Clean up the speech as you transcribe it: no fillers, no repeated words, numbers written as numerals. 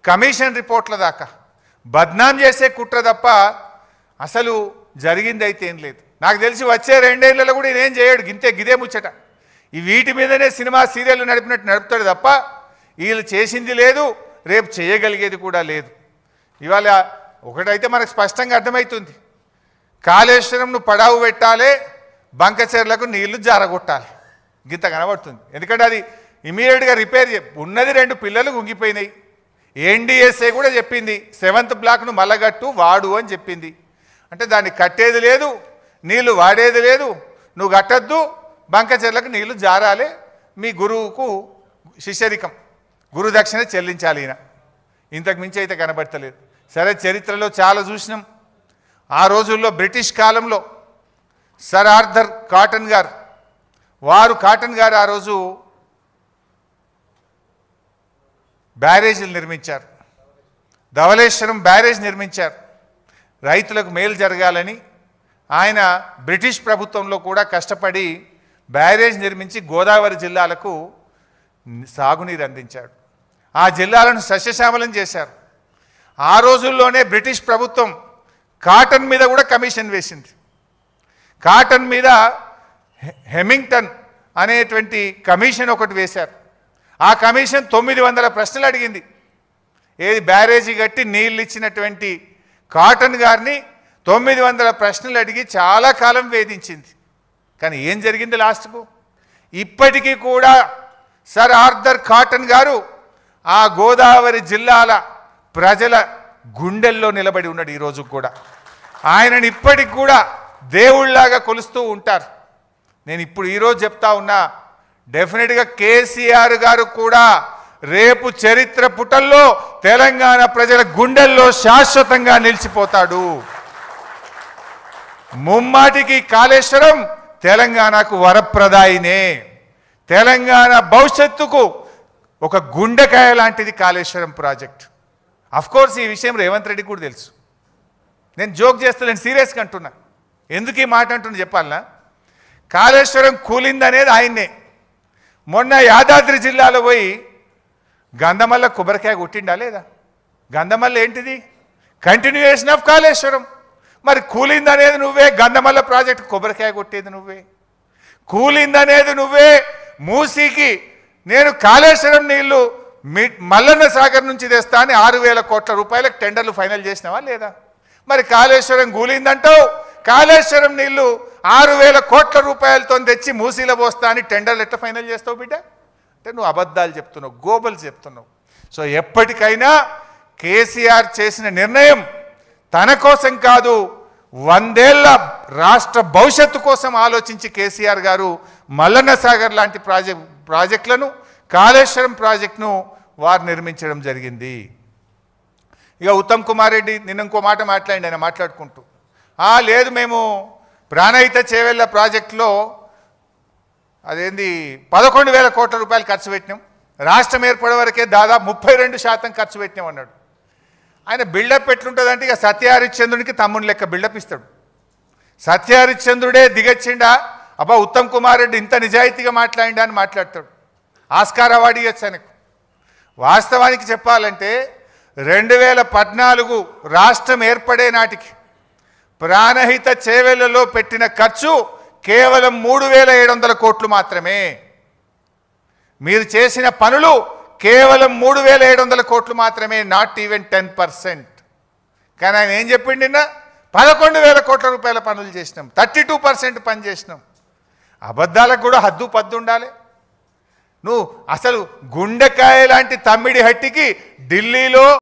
Commission రిపోర్ట్ల దాకా బద్నాం చేసే కుట్ర తప్ప అసలు జరిగింది అయితే ఏం లేదు. నాకు తెలిసి వచ్చే 2 ఏళ్లలో కూడా ఈయన ఏం చేయడు, గిదే ముచ్చట. ఈ వీటి మీదనే సినిమా సీరియల్ నడిపినట్టు నడుపుతాడు తప్ప వీళ్ళు చేసింది లేదు, రేపు చేయగలిగేది కూడా లేదు. ఇవాళ ఒకటైతే మనకు స్పష్టంగా అర్థమవుతుంది, కాళేశ్వరంను పడావు పెట్టాలి, బంకచెర్లకు నీళ్లు జారగొట్టాలి, గింత కనబడుతుంది. ఎందుకంటే అది ఇమీడియట్గా రిపేర్ ఉన్నది. 2 పిల్లలు గుంగిపోయినాయి. ఎన్డీఎస్ఏ కూడా చెప్పింది 7th బ్లాక్ను మల్లగట్టు వాడు అని చెప్పింది. అంటే దాన్ని కట్టేది లేదు, నీళ్లు వాడేది లేదు, నువ్వు కట్టద్దు, బంకచెర్లకు నీళ్లు జారాలి, మీ గురువుకు శిష్యరికం గురుదక్షిణ చెల్లించాలి. ఈయన ఇంతకు మించి అయితే కనబడతలేదు. సరే, చరిత్రలో చాలా చూసినాం. ఆ రోజుల్లో బ్రిటిష్ కాలంలో సర్ ఆర్థర్ కాటన్ గారు ఆ రోజు బ్యారేజీలు నిర్మించారు, ధవళేశ్వరం బ్యారేజ్ నిర్మించారు. రైతులకు మేలు జరగాలని ఆయన బ్రిటిష్ ప్రభుత్వంలో కూడా కష్టపడి బ్యారేజ్ నిర్మించి గోదావరి జిల్లాలకు సాగునీరు అందించాడు. ఆ జిల్లాలను సస్యశ్యామలం చేశారు. ఆ రోజుల్లోనే బ్రిటిష్ ప్రభుత్వం కాటన్ మీద కూడా కమిషన్ వేసింది. కాటన్ మీద హెమింగ్టన్ అనేటువంటి కమిషన్ ఒకటి వేశారు. ఆ కమిషన్ 900 ప్రశ్నలు అడిగింది. ఏది బ్యారేజీ కట్టి నీళ్ళు ఇచ్చినటువంటి కాటన్ గారిని 900 ప్రశ్నలు అడిగి చాలా కాలం వేధించింది. కానీ ఏం జరిగింది లాస్ట్కు? ఇప్పటికీ కూడా సర్ ఆర్థర్ కాటన్ గారు ఆ గోదావరి జిల్లాల ప్రజల గుండెల్లో నిలబడి ఉన్నాడు. ఈరోజు కూడా ఆయనని ఇప్పటికి కూడా దేవుళ్లాగా కొలుస్తూ ఉంటారు. నేను ఇప్పుడు ఈరోజు చెప్తా ఉన్నా, డెఫినెట్గా కేసీఆర్ గారు కూడా రేపు చరిత్ర పుటల్లో తెలంగాణ ప్రజల గుండెల్లో శాశ్వతంగా నిలిచిపోతాడు. ముమ్మాటికి కాళేశ్వరం తెలంగాణకు వరప్రదాయినే, తెలంగాణ భవిష్యత్తుకు ఒక గుండెకాయ లాంటిది కాళేశ్వరం ప్రాజెక్ట్. అఫ్కోర్స్ ఈ విషయం రేవంత్ రెడ్డి కూడా తెలుసు. నేను జోక్ చేస్తలేను, సీరియస్గా అంటున్నా. ఎందుకు ఈ మాట అంటున్నా చెప్పాలనా? కాళేశ్వరం కూలిందనేది ఆయన్నే. మొన్న యాదాద్రి జిల్లాలో పోయి గంధమల్ల కొబ్బరికాయ కొట్టిండా లేదా? గంధమల్ల ఏంటిది? Continuation of Kaleshwaram. మరి కూలిందనేది నువ్వే, గంధమల్ల ప్రాజెక్ట్ కొబ్బరికాయ కొట్టేది నువ్వే, కూలిందనేది నువ్వే. మూసీకి నేను కాళేశ్వరం నీళ్లు మల్లన్న సాగర్ నుంచి తెస్తా అని 6,000 కోట్ల రూపాయలకు టెండర్లు ఫైనల్ చేసినావా లేదా? మరి కాళేశ్వరం కూలిందంటావు, కాళేశ్వరం నీళ్లు 6,000 కోట్ల రూపాయలతో తెచ్చి మూసీలో పోస్తా అని టెండర్లు ఎట్లా ఫైనల్ చేస్తావు బిడ్డ? అంటే నువ్వు అబద్ధాలు చెప్తున్నావు, గోబలు చెప్తున్నావు. సో ఎప్పటికైనా కేసీఆర్ చేసిన నిర్ణయం తన కోసం కాదు, 100 ఏళ్ల రాష్ట్ర భవిష్యత్తు కోసం ఆలోచించి కేసీఆర్ గారు మల్లన్న సాగర్ లాంటి ప్రాజెక్టులను, కాళేశ్వరం ప్రాజెక్టును వారు నిర్మించడం జరిగింది. ఇక ఉత్తమ్ కుమార్ రెడ్డి నిన్న ఇంకో మాట మాట్లాడి, ఆయన మాట్లాడుకుంటూ లేదు మేము ప్రాణహిత చేవెళ్ళ ప్రాజెక్టులో అదేంది 11,000 కోట్ల రూపాయలు ఖర్చు పెట్టినాం, రాష్ట్రం ఏర్పడే వరకే దాదాపు 32% ఖర్చు పెట్టినాం అన్నాడు. ఆయన బిల్డప్ ఎట్లుంటుందంటే ఇక సత్యహరిశ్చంద్రునికి తమ్ముని లెక్క బిల్డప్ ఇస్తాడు. సత్యహరిశ్చంద్రుడే దిగచ్చిండా, అబ్బా ఉత్తమ్ కుమార్ రెడ్డి ఇంత నిజాయితీగా మాట్లాడిండా అని మాట్లాడతాడు. ఆస్కార్ అవార్డు ఇవ్వచ్చు ఆయనకు. వాస్తవానికి చెప్పాలంటే 2014 రాష్ట్రం ఏర్పడే నాటికి ప్రాణహిత చేవెళ్లలో పెట్టిన ఖర్చు కేవలం 3,700 కోట్లు మాత్రమే. మీరు చేసిన పనులు కేవలం 3,700 కోట్లు మాత్రమే, నాట్ ఈవెన్ 10%. కానీ ఆయన ఏం చెప్పిండు నిన్న? 11,000 కోట్ల రూపాయల పనులు చేసినాం, 32% పని చేసినాం. అబద్ధాలకు కూడా హద్దు పద్దు ఉండాలి. నువ్వు అసలు గుండెకాయ లాంటి తమ్మిడి హట్టికి ఢిల్లీలో